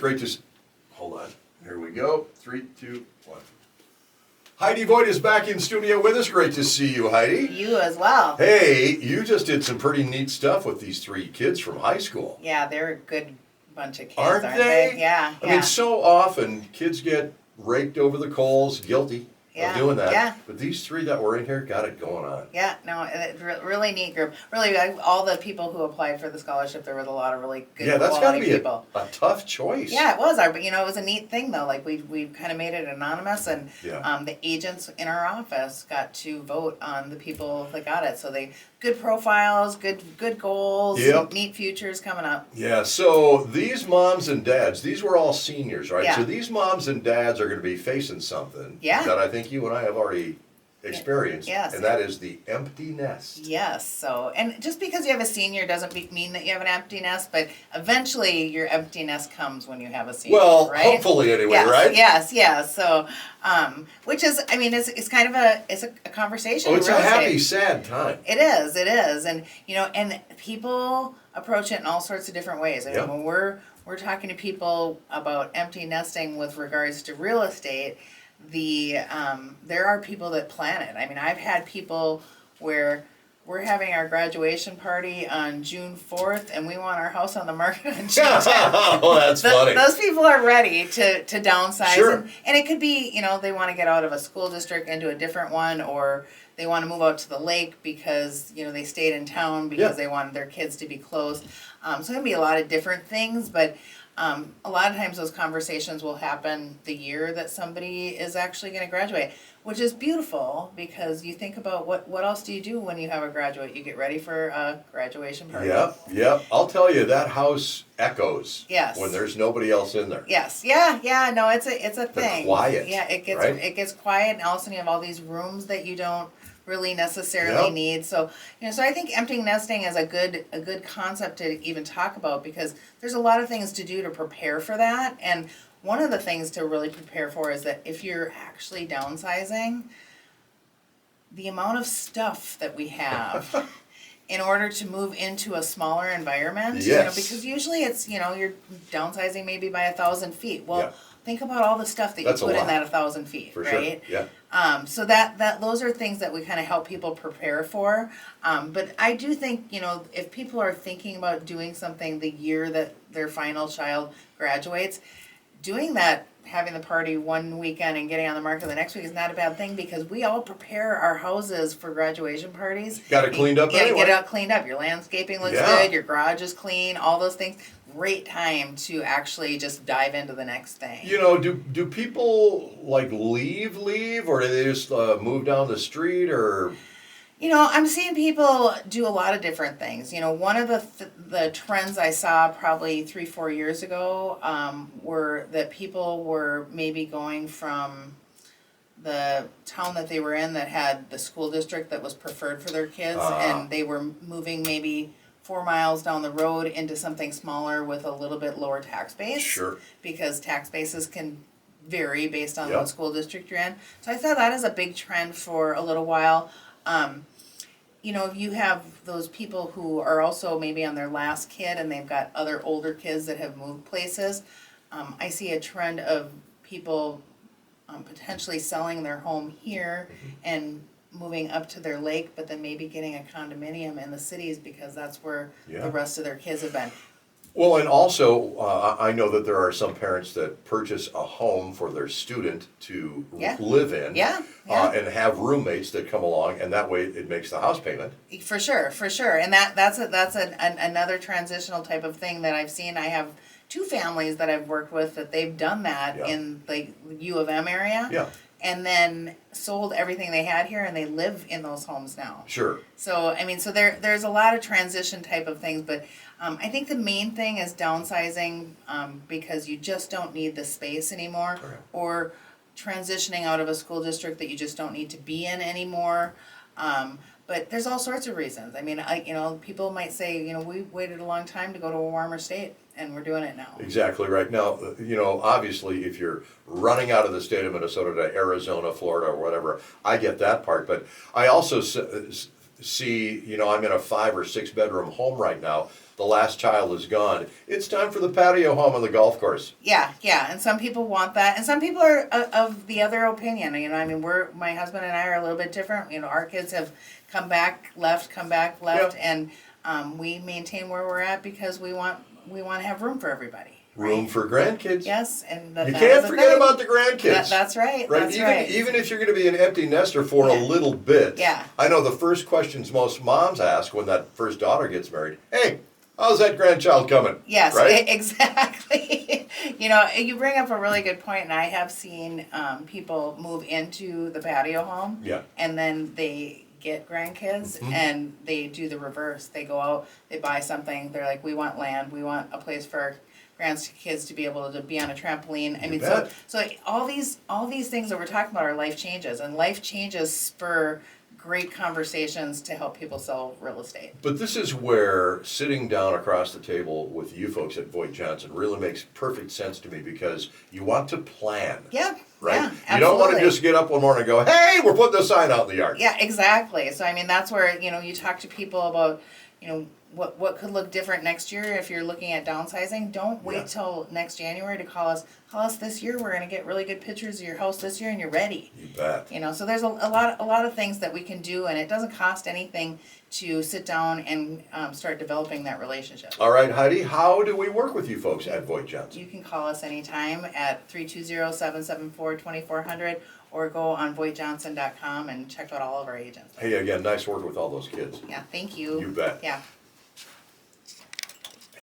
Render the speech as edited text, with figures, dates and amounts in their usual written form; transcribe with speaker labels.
Speaker 1: great to... Hold on. Here we go. 3, 2, 1. Heidi Voigt is back in studio with us. Great to see you, Heidi.
Speaker 2: You as well.
Speaker 1: Hey, you just did some pretty neat stuff with these 3 kids from high school.
Speaker 2: Yeah, they're a good bunch of kids,
Speaker 1: Aren't they?
Speaker 2: Yeah.
Speaker 1: I mean, so often kids get raked over the coals, guilty of doing that.
Speaker 2: Yeah.
Speaker 1: But these 3 that were in here got it going on.
Speaker 2: Yeah, no, really neat group. Really, all the people who applied for the scholarship, there was a lot of really good
Speaker 1: Yeah, that's got to be
Speaker 2: people.
Speaker 1: a tough choice.
Speaker 2: Yeah, it was. But it was a neat thing though. Like we kind of made it anonymous, and the agents in our office got to vote on the people that got it. So they good profiles, good goals, neat futures coming up.
Speaker 1: Yeah. So these moms and dads, these were all seniors, right?
Speaker 2: Yeah.
Speaker 1: So these moms and dads are going to be facing something that I think you and I have already experienced, and that is the empty nest.
Speaker 2: Yes. So, and just because you have a senior doesn't mean that you have an empty nest, but eventually your empty nest comes when you have a senior.
Speaker 1: Well,
Speaker 2: right?
Speaker 1: hopefully anyway, right?
Speaker 2: Yes. So, which is, I mean, it's kind of a conversation.
Speaker 1: Oh, it's a happy, sad time.
Speaker 2: It is, and and people approach it in all sorts of different ways. I mean, when we're talking to people about empty nesting with regards to real estate, there are people that plan it. I mean, I've had people where we're having our graduation party on June 4th and we want our house on the market on June 10th.
Speaker 1: Oh, that's funny.
Speaker 2: Those people are ready to downsize.
Speaker 1: Sure.
Speaker 2: And it could be, they want to get out of a school district into a different one, or they want to move out to the lake because, they stayed in town because they wanted their kids to be close. So it can be a lot of different things, but a lot of times those conversations will happen the year that somebody is actually going to graduate, which is beautiful because you think about what else do you do when you have a graduate? You get ready for a graduation party.
Speaker 1: Yep. I'll tell you, that house echoes when there's nobody else in there.
Speaker 2: Yes. Yeah. No, it's a thing.
Speaker 1: The quiet.
Speaker 2: Yeah, it gets quiet, and all of a sudden you have all these rooms that you don't really necessarily need. So so I think empty nesting is a good concept to even talk about, because there's a lot of things to do to prepare for that. And one of the things to really prepare for is that if you're actually downsizing, the amount of stuff that we have in order to move into a smaller environment, because usually it's, you're downsizing maybe by 1,000 feet. Well, think about all the stuff that you put in that 1,000 feet, right?
Speaker 1: Sure. Yeah.
Speaker 2: So that those are things that we kind of help people prepare for. But I do think, if people are thinking about doing something the year that their final child graduates, doing that, having the party one weekend and getting on the market the next week is not a bad thing, because we all prepare our houses for graduation parties.
Speaker 1: Got it cleaned up anyway.
Speaker 2: Get it all cleaned up. Your landscaping looks good. Your garage is clean. All those things. Great time to actually just dive into the next thing.
Speaker 1: Do people leave, or do they just move down the street, or?
Speaker 2: I'm seeing people do a lot of different things. One of the trends I saw probably 3-4 years ago were that people were maybe going from the town that they were in that had the school district that was preferred for their kids, and they were moving maybe 4 miles down the road into something smaller with a little bit lower tax base.
Speaker 1: Sure. Because
Speaker 2: tax bases can vary based on what school district you're in. So I saw that as a big trend for a little while. You have those people who are also maybe on their last kid and they've got other older kids that have moved places. I see a trend of people potentially selling their home here and moving up to their lake, but then maybe getting a condominium in the cities because that's where the rest of their kids have been.
Speaker 1: Well, and also, I know that there are some parents that purchase a home for their student to live in, and have roommates that come along, and that way it makes the house payment. For sure,
Speaker 2: and that's another transitional type of thing that I've seen. I have 2 families that I've worked with that they've done that in the U of M area, and then sold everything they had here, and they live in those homes now.
Speaker 1: Sure.
Speaker 2: So there's a lot of transition type of things, but I think the main thing is downsizing because you just don't need the space anymore, or transitioning out of a school district that you just don't need to be in anymore. But there's all sorts of reasons. I mean, people might say, we waited a long time to go to a warmer state, and we're doing it now.
Speaker 1: Exactly right. Now, obviously, if you're running out of the state of Minnesota to Arizona, Florida, or whatever, I get that part. But I also see, I'm in a 5 or 6 bedroom home right now. the last child is gone, it's time for the patio home on the golf course.
Speaker 2: Yeah, and some people want that, and some people are of the other opinion. I mean, my husband and I are a little bit different. Our kids have come back, left, yep. And we maintain where we're at because we want to have room for everybody.
Speaker 1: Room for grandkids.
Speaker 2: Yes, and
Speaker 1: you can't forget about the grandkids.
Speaker 2: That's right. That's
Speaker 1: even if you're going to be an empty nester for a little bit.
Speaker 2: Yeah.
Speaker 1: I know the first questions most moms ask when that first daughter gets married. Hey, how's that grandchild coming?
Speaker 2: Yes,
Speaker 1: right?
Speaker 2: Exactly. You bring up a really good point, and I have seen people move into the patio home. Yeah. And then they get grandkids, and they do the reverse. They go out, they buy something. They're like, we want land, we want a place for our grandkids to be able to be on a trampoline. So all these things that we're talking about are life changes, and life changes spur great conversations to help people sell real estate. But
Speaker 1: this is where sitting down across the table with you folks at VoigtJohnson really makes perfect sense to me, because you want to plan.
Speaker 2: Yeah.
Speaker 1: Right?
Speaker 2: Yeah,
Speaker 1: you don't want to just get up one morning and go, hey, we're putting the sign out in the yard.
Speaker 2: Yeah, exactly. So that's where, you talk to people about, what could look different next year if you're looking at downsizing. Don't wait till next January to call us. Call us this year. We're going to get really good pictures of your house this year, and you're ready.
Speaker 1: You bet.
Speaker 2: So there's a lot of things that we can do, and it doesn't cost anything to sit down and start developing that relationship.
Speaker 1: All right, Heidi, how do we work with you folks at VoigtJohnson?
Speaker 2: You can call us anytime at 320-774-2400, or go on VoigtJohnson.com and check out all of our agents.
Speaker 1: Hey, again, nice working with all those kids.
Speaker 2: Yeah, thank you.
Speaker 1: You bet.
Speaker 2: Yeah.